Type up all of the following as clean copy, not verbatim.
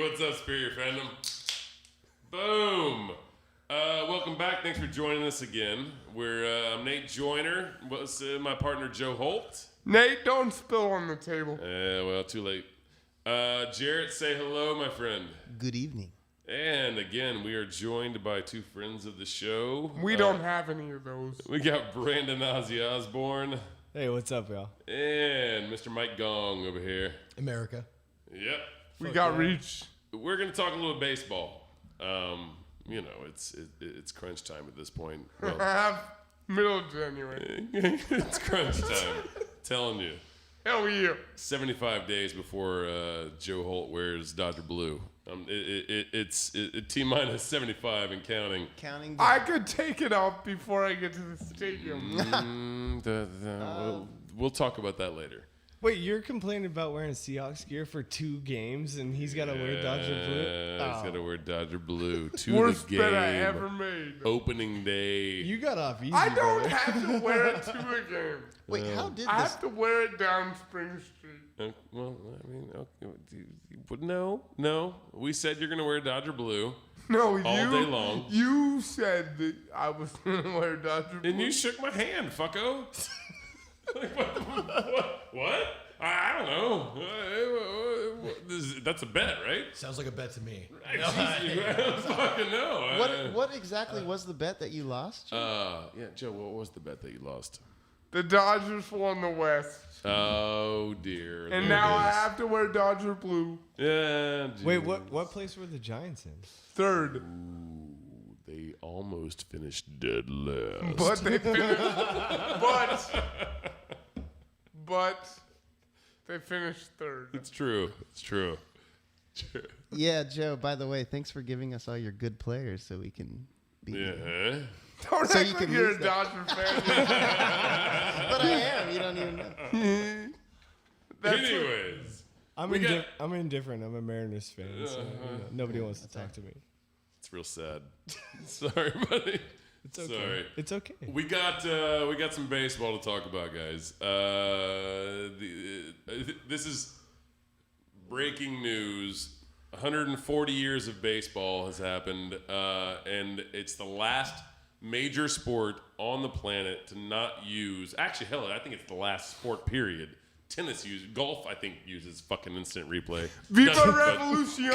what's up, Superior Fandom? Boom. Welcome back. Thanks for joining us again. I'm Nate Joyner. What's my partner, Joe Holt? Nate, don't spill on the table. Well, too late. Jarrett, say hello, my friend. Good evening. And again, we are joined by two friends of the show. We don't have any of those. We got Brandon Ozzy Osborne. Hey, what's up, y'all? And Mr. Mike Gong over here. America. Yep. We got reach. We're going to talk a little baseball. It's crunch time at this point. Well, Middle of January. it's crunch time. Telling you. Hell yeah. 75 days before Joe Holt wears Dodger blue. It's T-minus 75 and counting. I could take it off before I get to the stadium. We'll talk about that later. Wait, you're complaining about wearing Seahawks gear for 2 games, and he's got to wear Dodger blue? He's got to wear Dodger blue to Worst the game. bet I ever made. Opening day. You got off easy, I don't brother. have to wear it to a game. Wait, how did I this? have to wear it down Spring Street. No. We said you're going to wear Dodger blue. No, all day long. You said that I was going to wear Dodger blue. And you shook my hand, fucko. Like, what? I don't know. That's a bet, right? Sounds like a bet to me. I don't fucking know. What exactly was the bet that you lost? Joe, what was the bet that you lost? The Dodgers won the West. Oh, dear. And now I have to wear Dodger blue. Yeah. Wait, what place were the Giants in? Third. Ooh, they almost finished dead last. But they finished. but they finished third. It's true. Yeah, Joe, by the way, thanks for giving us all your good players so we can be. Yeah. Don't So act you like can you're a lose that. Dodger fan. But I am. You don't even know. Anyways. I'm indifferent. I'm a Mariners fan, so nobody wants to talk to me. It's real sad. Sorry, buddy. It's okay. Sorry. It's okay. We got some baseball to talk about, guys. This is breaking news. 140 years of baseball has happened, and it's the last major sport on the planet to not use. Actually, hell, I think it's the last sport. Period. Tennis golf, I think, uses fucking instant replay. Viva Doesn't, Revolution!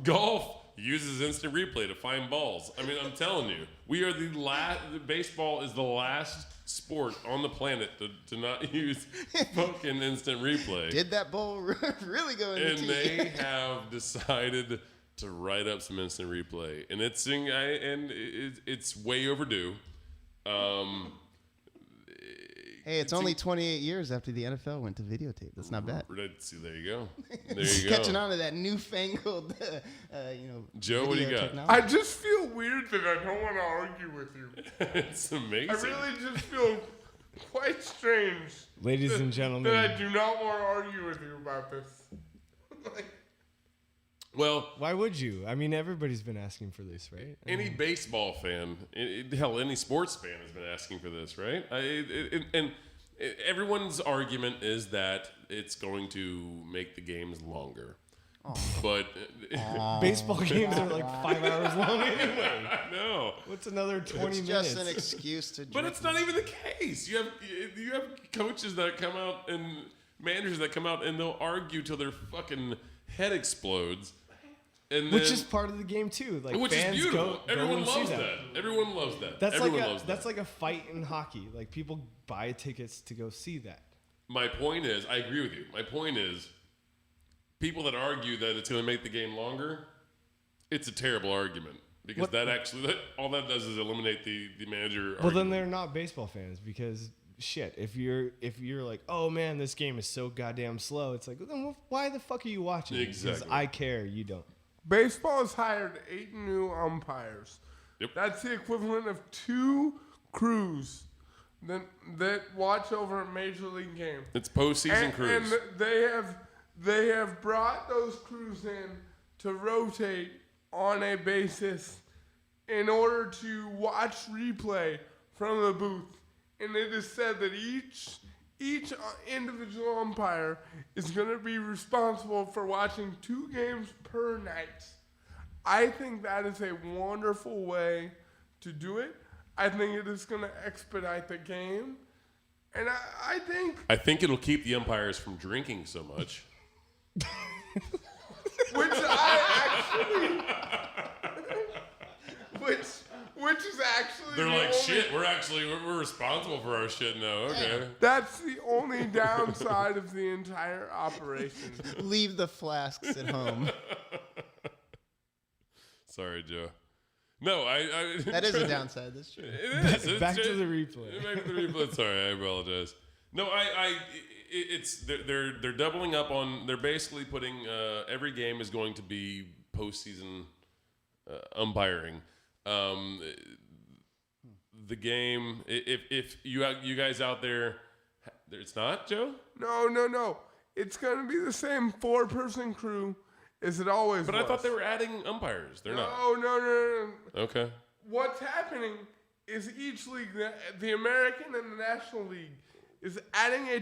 Golf uses instant replay to find balls. I mean, I'm telling you, we are the last. Baseball is the last sport on the planet to not use fucking instant replay. Did that ball really go in the And tee? they have decided to write up some instant replay, and it's way overdue. Hey, it's only 28 years after the NFL went to videotape. That's not bad. See, there you go. There Just you go. catching on to that newfangled, Joe, what do you video got? technology. I just feel weird that I don't want to argue with you. It's amazing. I really just feel quite strange. Ladies and gentlemen. That I do not want to argue with you about this. Well, Why would you? I mean, everybody's been asking for this, right? any baseball fan, hell, any sports fan has been asking for this, right? And everyone's argument is that it's going to make the games longer. But Baseball games are like 5 hours long anyway. no. What's another 20 It's minutes? just an excuse to. But it's not even the case. You have coaches that come out and managers that come out and they'll argue till their fucking head explodes. And Which is part of the game too. Like which fans is beautiful. go Everyone and see loves that. Everyone loves that. That's Everyone like loves that. that's like a fight in hockey. Like people buy tickets to go see that. My point is, I agree with you. My point is, people that argue that it's going to make the game longer, it's a terrible argument because all that does is eliminate the manager. Well, then they're not baseball fans because shit. If you're like, oh man, this game is so goddamn slow, it's like, then why the fuck are you watching? Exactly. Because I care, you don't. Baseball has hired 8 new umpires. Yep. That's the equivalent of 2 crews that watch over a major league game. It's postseason crews. And they have brought those crews in to rotate on a basis in order to watch replay from the booth. And it is said that each individual umpire is going to be responsible for watching 2 games per night. I think that is a wonderful way to do it. I think it is going to expedite the game. And I think it'll keep the umpires from drinking so much. Which is actually They're like, shit, we're responsible for our shit now. Okay. That's the only downside of the entire operation. Leave the flasks at home. Sorry, Joe. No, I That is a downside. That's true. It is. Back to the replay. Back to the replay. Sorry, I apologize. No, they're doubling up on. They're basically putting every game is going to be postseason umpiring. The game, if you guys out there, it's not, Joe? No. It's going to be the same 4-person crew as it always was. But I thought they were adding umpires. They're not. No. Okay. What's happening is each league, the American and the National League, is adding a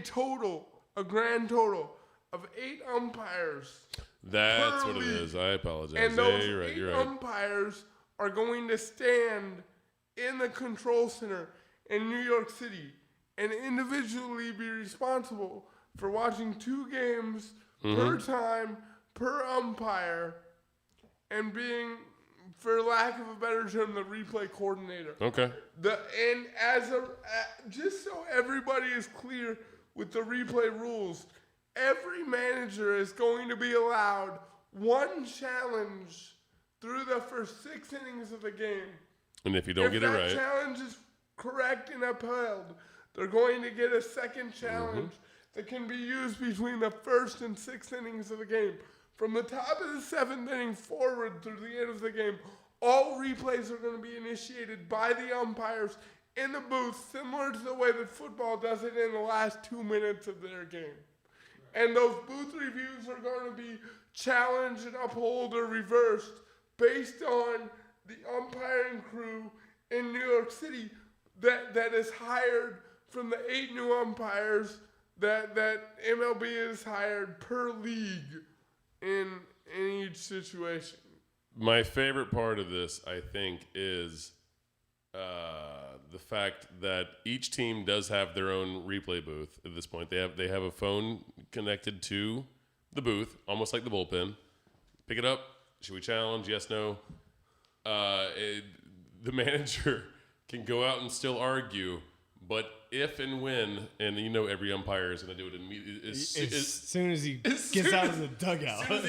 grand total of 8 umpires. That's per what it league. is. I apologize. And those you're 8 right. umpires are going to stand in the control center in New York City and individually be responsible for watching 2 games per time, per umpire, and being, for lack of a better term, the replay coordinator. Okay. Just so everybody is clear with the replay rules, every manager is going to be allowed 1 challenge through the first 6 innings of the game. And if you don't get it right, if that challenge is correct and upheld, they're going to get a second challenge that can be used between the first and 6th innings of the game. From the top of the 7th inning forward through the end of the game, all replays are going to be initiated by the umpires in the booth, similar to the way that football does it in the last 2 minutes of their game. And those booth reviews are going to be challenged and upheld or reversed based on the umpiring crew in New York City that is hired from the 8 new umpires that MLB has hired per league in each situation. my favorite part of this, I think, is the fact that each team does have their own replay booth at this point. They have a phone connected to the booth, almost like the bullpen. Pick it up. Should we challenge? Yes, no. The manager can go out and still argue, but if and when, and you know every umpire is going to do it immediately. As soon as he gets out of the dugout. As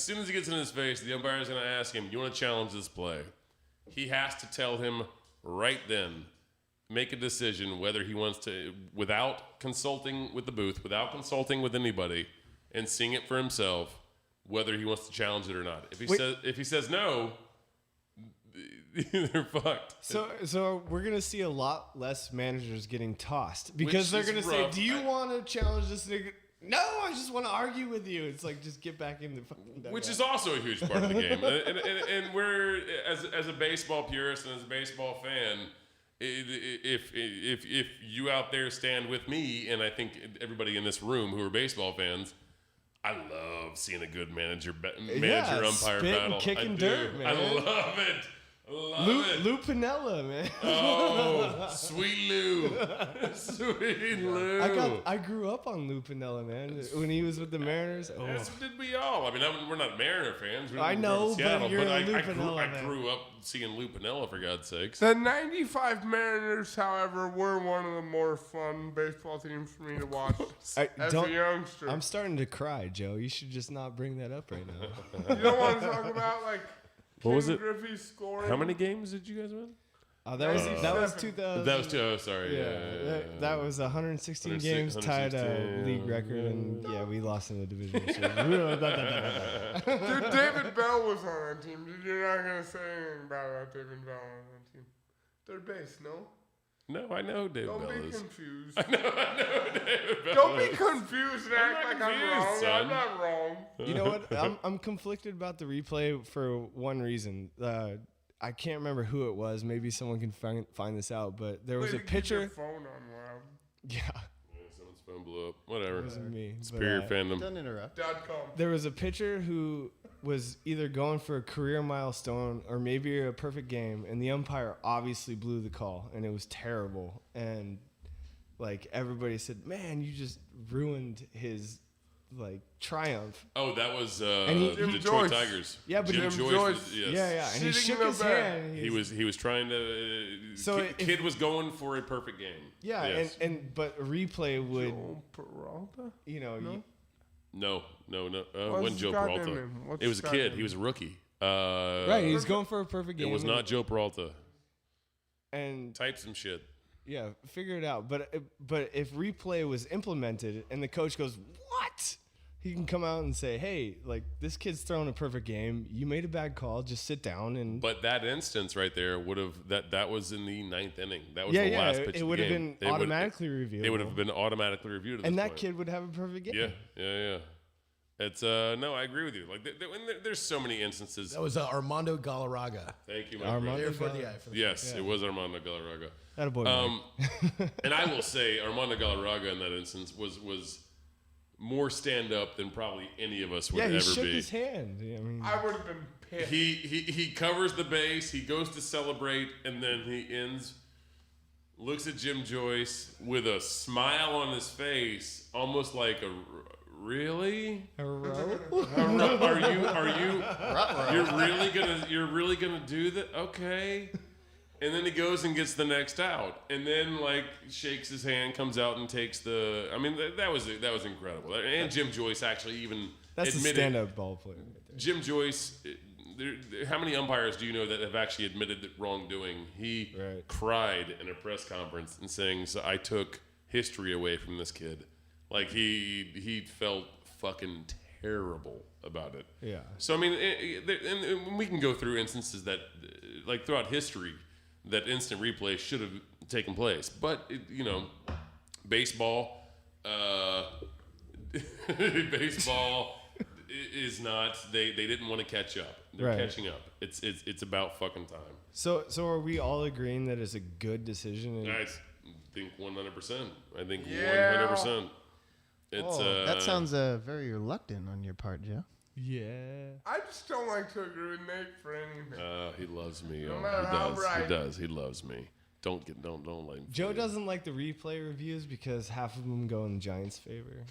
soon as he gets in his face, the umpire is going to ask him, you want to challenge this play? He has to tell him right then, make a decision whether he wants to, without consulting with the booth, without consulting with anybody, and seeing it for himself, whether he wants to challenge it or not. If he says no, they're fucked. So we're gonna see a lot less managers getting tossed because they're gonna say, "Do you want to challenge this nigga?" No, I just want to argue with you. It's like, just get back in the fucking dugout. Which is also a huge part of the game. and we're, as a baseball purist and as a baseball fan, if you out there stand with me, and I think everybody in this room who are baseball fans, I love seeing a good manager umpire spit battle. and kicking I do. dirt, man. I love it. Lou Piniella, man. Oh, sweet Lou. Sweet Lou. I grew up on Lou Piniella, man. When he was with the Mariners. Oh. As did we all. I mean, we're not Mariner fans. I know, but you're a Lou Piniella I fan. grew up seeing Lou Piniella, for God's sakes. The 95 Mariners, however, were one of the more fun baseball teams for me to watch as a youngster. I'm starting to cry, Joe. You should just not bring that up right now. You don't want to talk about, like, What was it? Griffey's scoring. How many games did you guys win? That was 2000. That was two. Oh, sorry. Yeah. That was 116 games, tied a league record, and we lost in the division. Dude, David Bell was on that team. You're not going to say anything about David Bell on that team. Third base, no? No, I know who David Bell Don't be is. confused. I know who David Bell Don't be is. confused and act like I'm wrong. son. I'm not wrong. You know what? I'm conflicted about the replay for one reason. I can't remember who it was. Maybe someone can find this out. But there was Way a to keep your pitcher. phone on loud. Yeah. phone blew up. Whatever. It wasn't me. Superior fandom. Don't interrupt. .com. There was a pitcher who was either going for a career milestone or maybe a perfect game, and the umpire obviously blew the call, and it was terrible. And like everybody said, "Man, you just ruined his like triumph." Oh, that was he- the Jim Detroit Joyce. Tigers. Yeah, but Jim Jim Joyce. Joyce. Was, yes. Yeah, and he Sitting shook in his the back. hand. And He was trying to. So Kid was going for a perfect game. Yeah, Yes. but replay would, Joe Peralta? you know, No? No. What's Wasn't his Joe goddamn Peralta. name? What's It was a his kid. goddamn He was a rookie. right, he was going for a perfect game. It was not Joe Peralta. And Type some shit. yeah, figure it out. But if replay was implemented and the coach goes, "What?" He can come out and say, "Hey, like this kid's throwing a perfect game. You made a bad call. Just sit down and." But that instance right there would have that was in the 9th inning. That was yeah, the yeah, last pitch it of would the have game. been automatically reviewed. It would have been automatically reviewed. At and this that point. kid would have a perfect game. Yeah. It's no, I agree with you. Like there's so many instances. That was Armando Galarraga. Thank you, my Armando brother. There for the eye. For the Yes, it was Armando Galarraga. That boy. And I will say Armando Galarraga in that instance was more stand up than probably any of us would yeah, he ever shook be. his hand. I mean, I would have been pissed. He covers the base, he goes to celebrate, and then he looks at Jim Joyce with a smile on his face, almost like a really? You're really gonna do that? Okay. And then he goes and gets the next out, and then like shakes his hand, comes out and takes the. I mean, that was incredible. And Jim Joyce actually even that's a admitted. stand-up ball player. Right there. Jim Joyce. How many umpires do you know that have actually admitted that wrongdoing? He cried in a press conference and saying, "So I took history away from this kid." Like he felt fucking terrible about it. Yeah. So I mean, and we can go through instances that, like throughout history, that instant replay should have taken place. But baseball, baseball is not. They didn't want to catch up. They're catching up. It's about fucking time. So are we all agreeing that it's a good decision? I think 100%. I think Yeah. 100%. It's That sounds very reluctant on your part, Joe. Yeah. I just don't like to agree with Nate for anything. he loves me. No Oh, matter how right. He does. He loves me. Don't let him. Joe doesn't like the replay reviews because half of them go in the Giants' favor.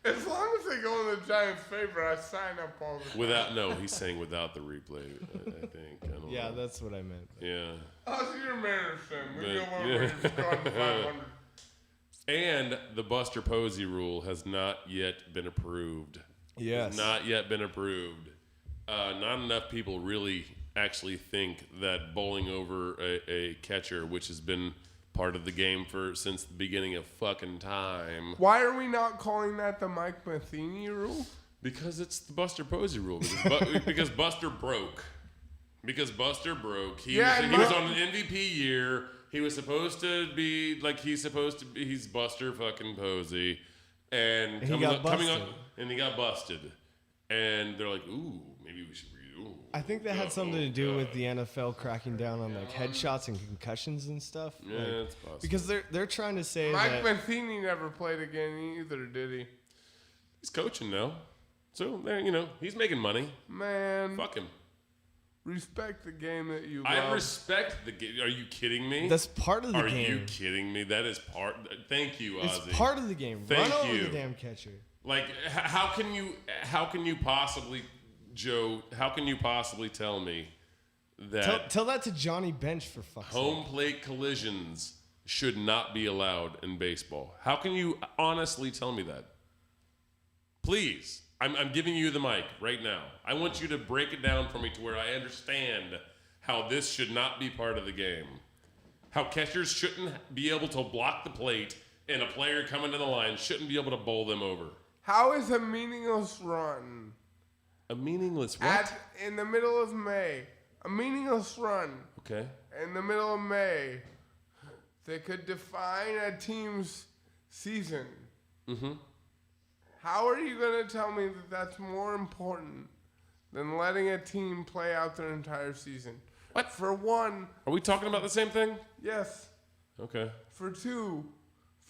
As long as they go in the Giants' favor, I sign up all the time. He's saying without the replay. I think. I don't Yeah, know. that's what I meant. Yeah. How's your Mariners fan? We But- go one where he's gone to 500. And the Buster Posey rule has not yet been approved. Yes. Not yet been approved. Not enough people really actually think that bowling over a catcher, which has been part of the game since the beginning of fucking time. Why are we not calling that the Mike Matheny rule? Because it's the Buster Posey rule. Because Buster broke. Because Buster broke. He was on an MVP year. He was supposed to be like he's Buster fucking Posey, and he got busted. and he got busted. And they're like, ooh, maybe we should redo. I think that had something to do with the NFL cracking down on like headshots and concussions and stuff. Yeah, like, it's possible. because they're trying to say Mike that Matheny never played again either, did he? He's coaching now, so he's making money. Man, Fuck him. respect the game that you I love. respect the game. Are you kidding me? that's part of the Are game. you kidding me? That is part. Thank you, Ozzy. It's part of the game. Thank Run over you. the damn catcher. Like, how can you possibly, Joe? How can you possibly tell me that Tell that to Johnny Bench for fuck's sake. home plate collisions should not be allowed in baseball? How can you honestly tell me that? Please, I'm giving you the mic right now. I want you to break it down for me to where I understand how this should not be part of the game. How catchers shouldn't be able to block the plate, and a player coming to the line shouldn't be able to bowl them over. How is a meaningless run A meaningless what? in the middle of May? A meaningless run Okay. in the middle of May that could define a team's season. Mm-hmm. How are you going to tell me that that's more important than letting a team play out their entire season? What? For one, Are we talking about the same thing? yes. Okay. For two,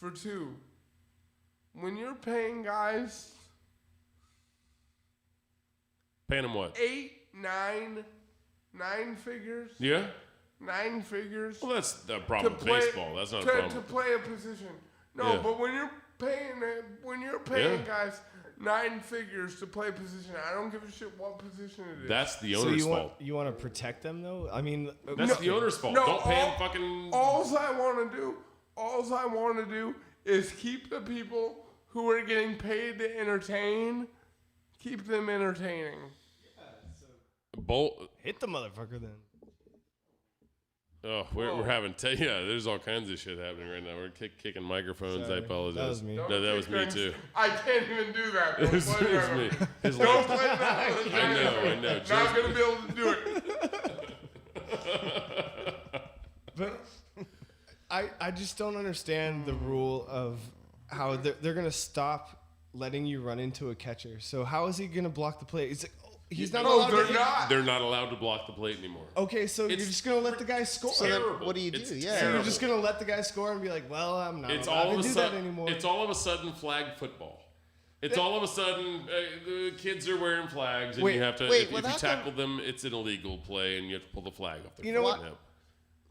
for 2. When you're paying guys Paying them what? 9 figures. Yeah. 9 figures. Well, that's the problem with baseball. That's not a to problem. play a position. No, Yeah. but when you're paying guys 9 figures to play a position, I don't give a shit what position it is. That's the So owner's fault. you want to protect them though? I mean, That's the owner's fault. No, Don't pay them fucking. All I want to do is keep the people who are getting paid to entertain, keep them entertaining. hit the motherfucker then. Oh, we're having there's all kinds of shit happening right now. We're kicking microphones. Sorry. I apologize. That was me. No, that was me too. I can't even do that. It was me. His Don't life. play that. I know. Not going to be able to do it. But I just don't understand the rule of how they're going to stop letting you run into a catcher. So how is he going to block the play? It's like, he's not allowed to hit. They're not allowed to block the plate anymore. Okay, so you're just going to let the guy score. So then Terrible. what do you do? It's Yeah. So you're just going to let the guy score and be like, well, I'm not It's allowed all of to a do sudden. that anymore. It's all of a sudden flag football. It's all of a sudden the kids are wearing flags and Wait, you have to. wait, if you without tackle them, it's an illegal play and you have to pull the flag off. You know what? Yep.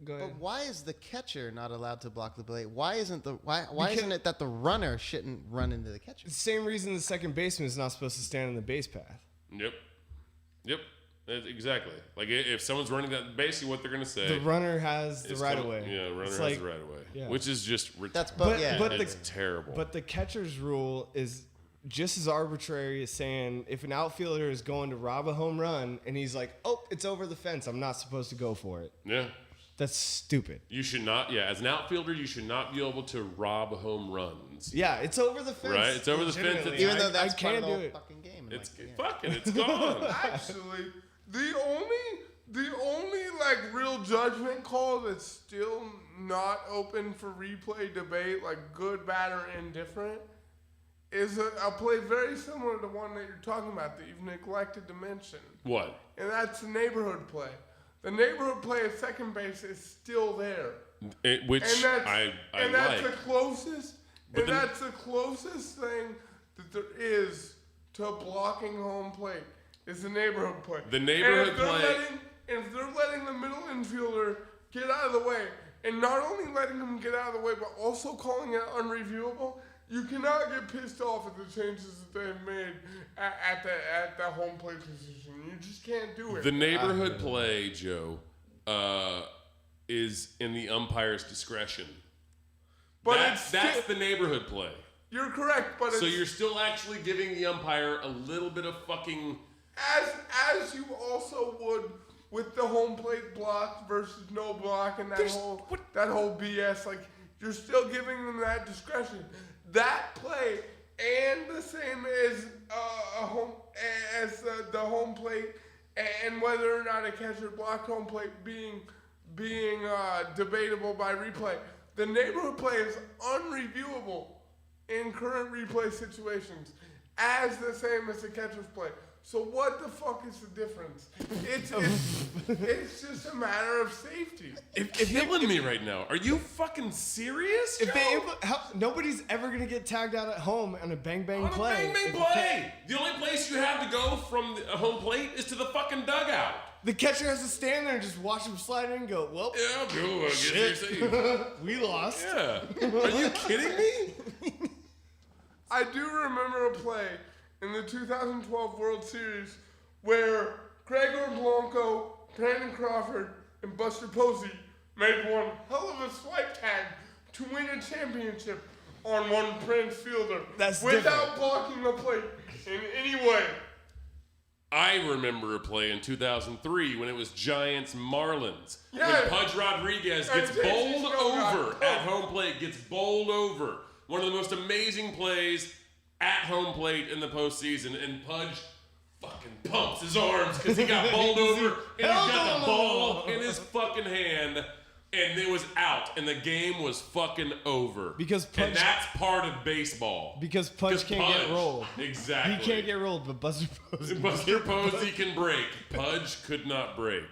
Go ahead. But why is the catcher not allowed to block the plate? Why isn't isn't it that the runner shouldn't run into the catcher? It's the same reason the second baseman is not supposed to stand on the base path. Yep. Exactly. Like if someone's running that, basically what they're gonna say. The runner has the is right come- of way. Yeah, runner It's has like- the right of way, yeah. which is just retarded. That's It's terrible. But the catcher's rule is just as arbitrary as saying if an outfielder is going to rob a home run and he's like, oh, it's over the fence, I'm not supposed to go for it. Yeah. That's stupid. You should not. Yeah, as an outfielder, you should not be able to rob home runs. Yeah, it's over the fence. Right, it's over the fence. Legitimately. Even though that's I part can't of the do whole it. fucking game. It's Like, fucking. It's gone. Actually, the only like real judgment call that's still not open for replay debate, like good, bad, or indifferent, is a play very similar to one that you're talking about that you've neglected to mention, What? and that's the neighborhood play. The neighborhood play at second base is still there, Which and that's I that's like. the closest, But that's the closest thing that there is to blocking home plate is the neighborhood play. The neighborhood and if they're play- letting, and if they're letting the middle infielder get out of the way, and not only letting him get out of the way, but also calling it unreviewable, you cannot get pissed off at the changes that they've made at the home plate position. You just can't do it. The neighborhood play, Joe, is in the umpire's discretion. But That's the neighborhood play. You're correct, but So it's, you're still actually giving the umpire a little bit of fucking. as you also would with the home plate block versus no block and that whole BS. Like you're still giving them that discretion. That play and the same as the home plate and whether or not a catcher blocked home plate being debatable by replay. The neighborhood play is unreviewable in current replay situations as the same as the catcher's play. So what the fuck is the difference? It's just a matter of safety. You're killing me right now. Are you fucking serious? If Joe? nobody's ever gonna get tagged out at home on a bang bang On a play. bang bang If you play. The only place you have to go from the home plate is to the fucking dugout. The catcher has to stand there and just watch him slide in and go, well, Yeah, cool. I guess you're safe. we lost. Yeah. Are you kidding me? I do remember a play in the 2012 World Series where Gregor Blanco, Brandon Crawford, and Buster Posey made one hell of a swipe tag to win a championship on one Prince fielder That's without different. blocking the plate in any way. I remember a play in 2003 when it was Giants Marlins. Yeah. When Pudge Rodriguez gets And bowled JC Snow over got at home plate, gets bowled over. One of the most amazing plays at home plate in the postseason, and Pudge fucking pumps his arms because he got bowled over and he's got the ball in his fucking hand. And it was out, and the game was fucking over. Because and Pudge- that's part of baseball. Because Pudge can't get rolled. Exactly. He can't get rolled, but Buster Posey. Buster Posey can break. Pudge could not break.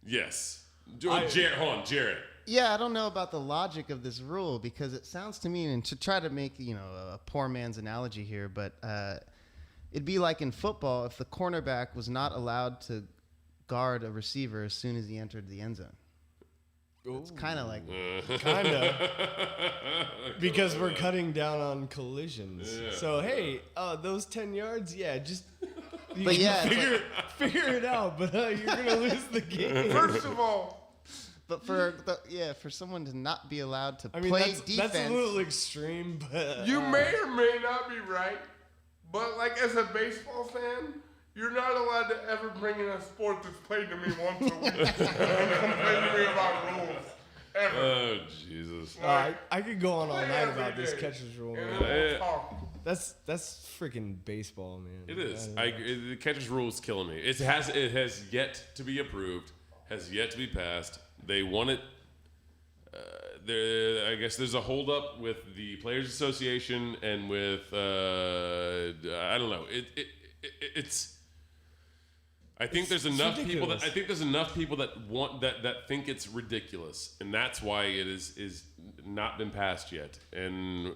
Yes. Jared. Yeah, I don't know about the logic of this rule because it sounds to me, and to try to make a poor man's analogy here, but it'd be like in football if the cornerback was not allowed to guard a receiver as soon as he entered the end zone. It's kind of like Kind of. Because we're cutting down on collisions. Yeah. So, hey, those 10 yards, just But yeah, it's figure it out, but you're going to lose the game. First of all, but for someone to not be allowed to I mean, play that's defense, a little extreme, but... you may or may not be right, but like as a baseball fan, you're not allowed to ever bring in a sport that's played to me once a week and complain to me about rules. Ever. Oh, Jesus. I could go on all Play night every about this day. catcher's rule, And man. then we'll talk. That's freaking baseball, man. It is. I- I agree. The catcher's rule is killing me. It has yet to be approved, has yet to be passed. They want it. I guess there's a holdup with the Players Association and with I don't know. It's. I think there's enough people that want that think it's ridiculous, and that's why it is not been passed yet. And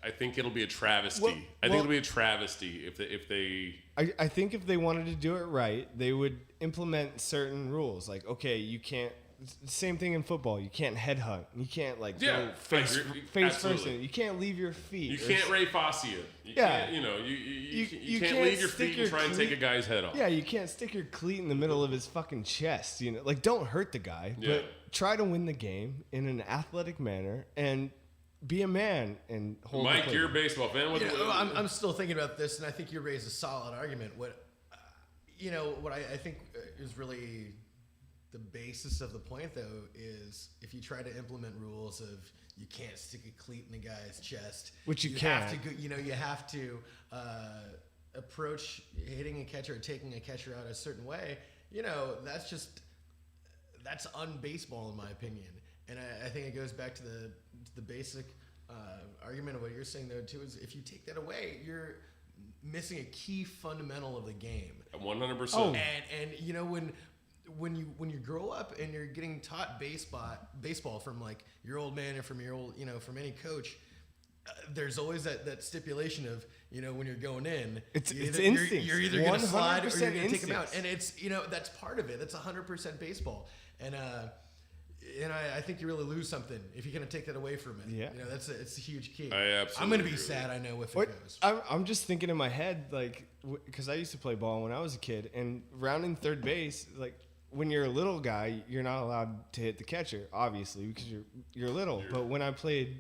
I think it'll be a travesty. I think it'll be a travesty if they. I think if they wanted to do it right, they would implement certain rules. Like, okay, you can't. Same thing in football. You can't headhunt. You can't go face first. Absolutely. You can't leave your feet. You can't Ray Fosse it. You Yeah. can't, you can't can't leave your stick feet your and try and take a guy's head off. Yeah, you can't stick your cleat in the middle of his fucking chest. Don't hurt the guy, Yeah. but try to win the game in an athletic manner and be a man and hold. Mike, the plate. you're a baseball fan. I'm still thinking about this, and I think you raised a solid argument. What I think is really the basis of the point, though, is if you try to implement rules of you can't stick a cleat in a guy's chest, Which you have can't. to go, you have to approach hitting a catcher or taking a catcher out a certain way. That's unbaseball in my opinion, and I think it goes back to the basic argument of what you're saying though too. Is if you take that away, you're missing a key fundamental of the game. 100%. And when you grow up and you're getting taught baseball from like your old man or from your old from any coach, there's always that stipulation of when you're going in, It's you're instinct. you're either going to slide or you're going to take them out, instincts. and it's that's part of it. That's 100% baseball, and I think you really lose something if you're going to take that away from it. Yeah. It's a huge key. I absolutely I'm going to be agree sad. I know if What, it goes. I'm just thinking in my head, like, because I used to play ball when I was a kid, and rounding third base, like, when you're a little guy, you're not allowed to hit the catcher, obviously, because you're little. But when I played,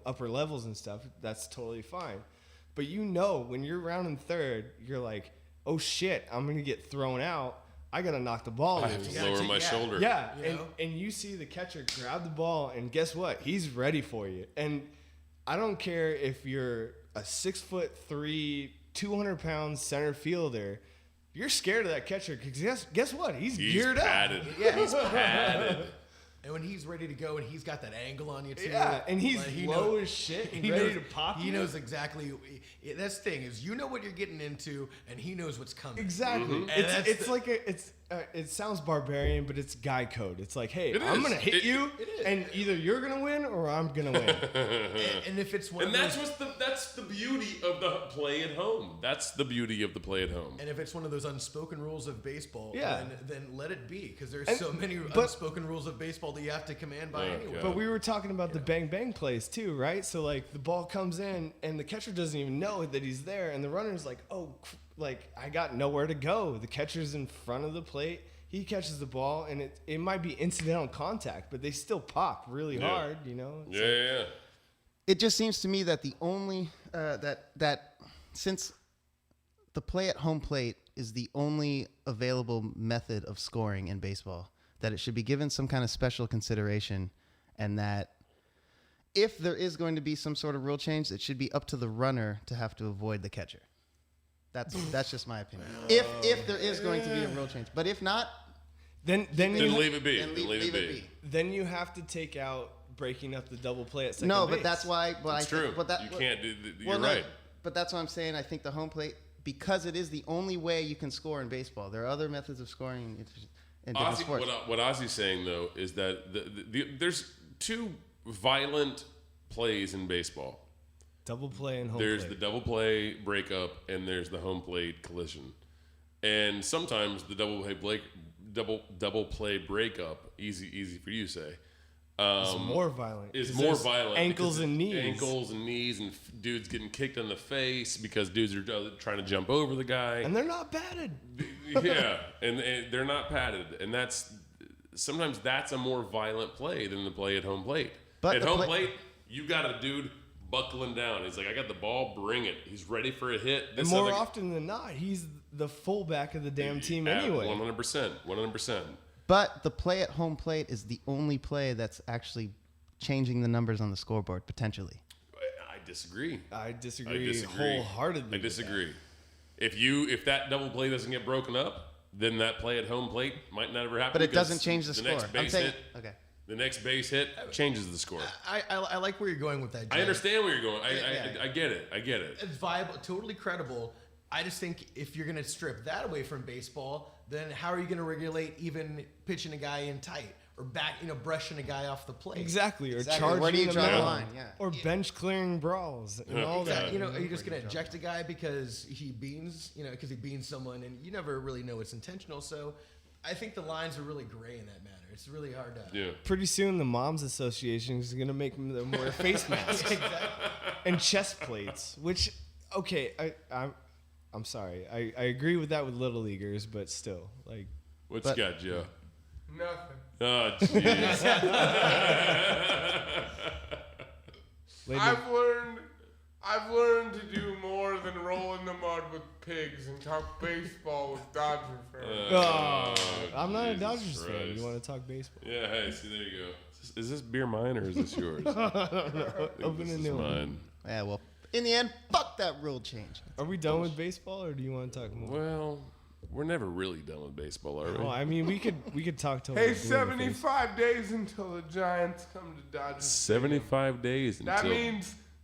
upper levels and stuff, that's totally fine. But when you're rounding third, you're like, oh shit, I'm gonna get thrown out. I gotta knock the ball I have loose. to lower my shoulder. Yeah, You know? and you see the catcher grab the ball, and guess what? He's ready for you. And I don't care if you're a 6'3", 200-pound center fielder. You're scared of that catcher because guess what? He's geared padded. up. Yeah, he's padded. And when he's ready to go and he's got that angle on you too. Yeah, and he's he low knows- as shit and he ready knows- to pop He you. knows exactly. That's the thing is what you're getting into, and he knows what's coming. Exactly. And that's It's the- like it sounds barbarian, but it's guy code. It's like, hey, It I'm is. gonna hit you, it is. and either you're gonna win or I'm gonna win. And if it's one And of that's those, that's the beauty of the play at home. That's the beauty of the play at home. and if it's one of those unspoken rules of baseball, Yeah. then let it be because there's And- so many but- unspoken rules of baseball that you have to command by Oh, anyway. God. But we were talking about the bang bang plays too, right? So like the ball comes in and the catcher doesn't even know that he's there, and the runner's like, oh, like I got nowhere to go. The catcher's in front of the plate. He catches the ball, and it might be incidental contact, but they still pop really hard, It's like- Yeah. it just seems to me that the only that since the play at home plate is the only available method of scoring in baseball, that it should be given some kind of special consideration, and that if there is going to be some sort of rule change, it should be up to the runner to have to avoid the catcher. That's just my opinion. If there is going to be a rule change, but if not, Then Then you leave it be. then Then leave it be. then you have to take out breaking up the double play at second no. base. But that's why. But It's I true. think, but that, You can't do. You're well, no, right. But that's what I'm saying. I think the home plate, because it is the only way you can score in baseball. There are other methods of scoring. in different sports. What Ozzy's saying though is that there's two violent plays in baseball. Double play and home There's plate. the double play breakup and there's the home plate collision. And sometimes the double play breakup, easy for you to say, It's more violent. is 'cause more there's violent. Ankles because and knees. Ankles and knees, and dudes getting kicked in the face because dudes are trying to jump over the guy. And they're not batted. Yeah, and they're not padded, and sometimes that's a more violent play than the play at home plate. But at the home plate, you got a dude buckling down. He's like, I got the ball, bring it. He's ready for a hit. And more often than not, he's the fullback of the damn team anyway. 100%. But the play at home plate is the only play that's actually changing the numbers on the scoreboard potentially. I disagree. I disagree wholeheartedly. I disagree. If that double play doesn't get broken up, then that play at home plate might not ever happen. But it because doesn't change the score. Next base hit, okay. The next base hit changes the score. I like where you're going with that, Jay. I understand where you're going. Yeah. I get it. It's viable, totally credible. I just think if you're going to strip that away from baseball, then how are you going to regulate even pitching a guy in tight or brushing a brushing a guy off the plate? Exactly, or Exactly. charging Where do you the draw the middle. line? Yeah. Or bench clearing brawls and all that. Exactly. Are you just going to eject a guy because he beans someone, and you never really know it's intentional. So I think the lines are really gray in that matter. It's really hard to. Yeah. Pretty soon, the Moms Association is going to make them wear face masks and chest plates. Which, okay, I'm sorry. I agree with that with little leaguers, but still, like. What you got, Joe? Nothing. Oh, jeez. I've learned to do more than roll in the mud with pigs and talk baseball with Dodger fans. I'm not a Jesus Dodgers fan. Christ. You want to talk baseball? Yeah, hey, see, there you go. Is this beer mine or is this yours? Open This a is new one. mine. Yeah, well, in the end, fuck that rule change. Are we done with baseball, or do you want to talk more? Well, we're never really done with baseball, are we? Well, I mean, we could talk till. Hey, we're blue in the face. 75 days until the Giants come to Dodger Stadium. 75 days until...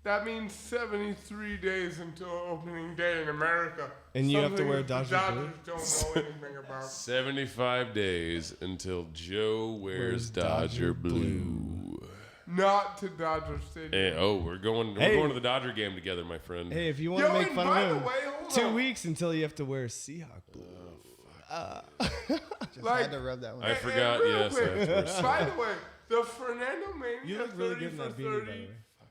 That means 73 days until opening day in America. And you have to Something wear that the Dodger blue? Dodgers don't know anything about. 75 days until Joe wears Dodger blue. Not to Dodger Stadium. And, we're going to the Dodger game together, my friend. Hey, if you want to make and fun by of the him, way, hold 2 on. weeks until you have to wear Seahawk blue. Just had to rub that one. I out. forgot, real yes. I have to wear quick, by the way, the Fernando Mania You look really good in 30 that for beanie, by the 30 way.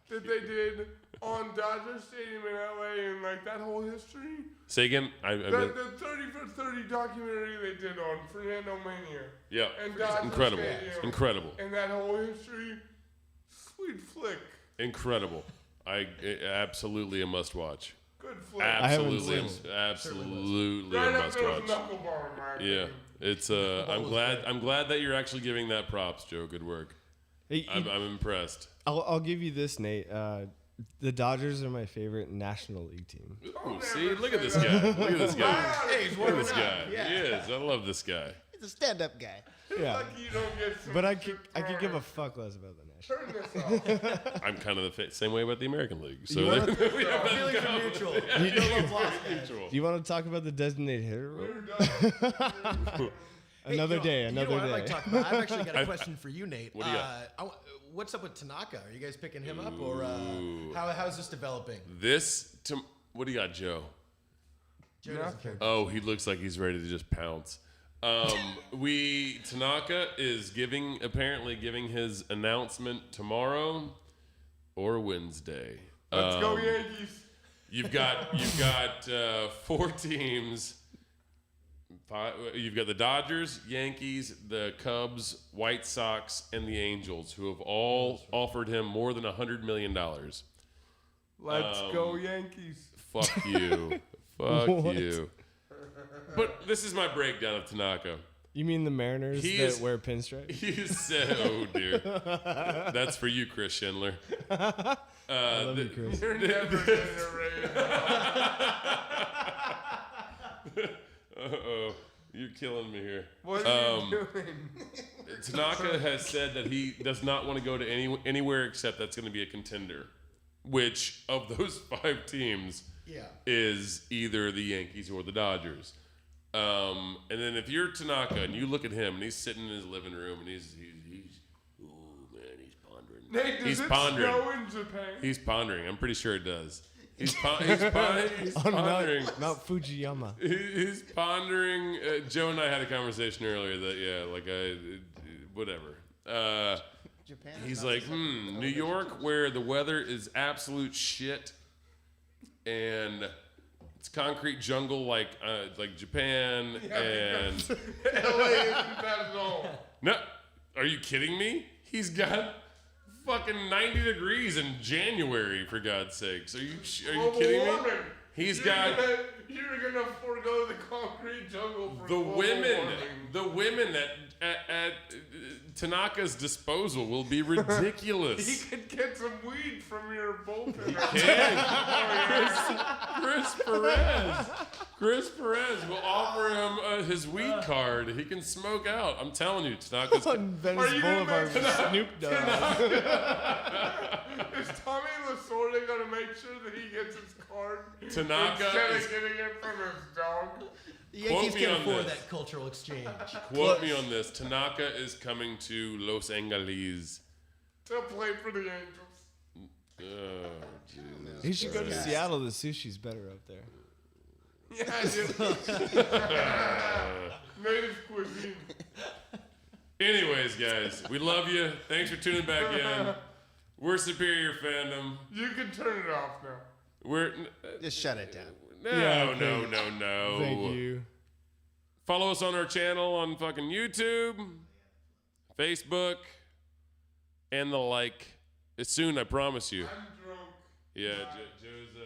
that they did on Dodger Stadium in LA and like that whole history. Say again? The 30 for 30 documentary they did on Fernando Mania. Yeah. And Dodger Incredible. Stadium. Incredible. And that whole history, sweet flick. Incredible. Absolutely a must watch. Good flick. haven't Absolutely, seen absolutely a Right up must there with watch. Knuckleball, in my Yeah, opinion. it's. I'm glad that you're actually giving that props, Joe. Good work. Hey, I'm impressed. I'll give you this, Nate. The Dodgers are my favorite National League team. Ooh, see, look at this guy. Look at this guy. Hey, he's Look at warming this up. guy. Yeah. He is. I love this guy. He's a stand-up guy. Yeah, Lucky you don't get some but I shit could give a thrown. fuck less about the National. Turn this off. I'm kind of the same way about the American League. So You wanna- we have that Feelings are mutual. No love lost, guys. mutual. Do you want to talk about the designated hitter rule? We're done. Another day, You know another what I'd day. like to talk about? I've actually got a question for you, Nate. What do you got? What's up with Tanaka? Are you guys picking him up, or Ooh. how's this developing? What do you got, Joe? Joe doesn't care. Oh, he looks like he's ready to just pounce. Tanaka is apparently giving his announcement tomorrow or Wednesday. Let's go Yankees. You've got 4 teams. You've got the Dodgers, Yankees, the Cubs, White Sox, and the Angels, who have all offered him more than $100 million. Let's go Yankees. Fuck you. Fuck What? you. But this is my breakdown of Tanaka. You mean the Mariners He that is- wear pinstripes? He said, "Oh dear, that's for you, Chris Schindler." I love you, Chris. You're never getting a raise. Uh-oh, you're killing me here. What are you doing? Tanaka has said that he does not want to go to anywhere except that's going to be a contender. Which of those 5 teams Yeah. is either the Yankees or the Dodgers? And then if you're Tanaka and you look at him and he's sitting in his living room and he's oh man, he's pondering. Nate, does He's it pondering. snow in Japan? He's pondering. I'm pretty sure it does. He's On pondering. Mount Fujiyama. He's pondering. Joe and I had a conversation earlier that whatever. Japan. He's like, New York, where the weather is absolute shit, and it's concrete jungle like Japan, and LA isn't that at all. no, are you kidding me? He's got fucking 90 degrees in January, for God's sakes. Are you Global kidding me? warming. He's You're got gonna forego the concrete jungle for the global women. warming. The women at Tanaka's disposal will be ridiculous. He could get some weed from your bullpen. Chris Perez will offer him his weed card. He can smoke out. I'm telling you, Tanaka's. On Venice you gonna Boulevard make- with Snoop Dogg. Is Tommy Lasorda gonna make sure that he gets his card Tanaka instead is- of getting it from his dog? The Yankees me can on afford this. that cultural exchange. Quote me on this. Tanaka is coming to Los Angeles. To play for the Angels. Oh, Jesus. He should go to Christ. Seattle. The sushi's better up there. Yeah, native cuisine. Anyways, guys, we love you. Thanks for tuning back in. We're Superior Fandom. You can turn it off now. We're Just shut it down. no. Thank you. Follow us on our channel on fucking YouTube, Facebook, and the like. It's soon, I promise you. I'm drunk. Yeah,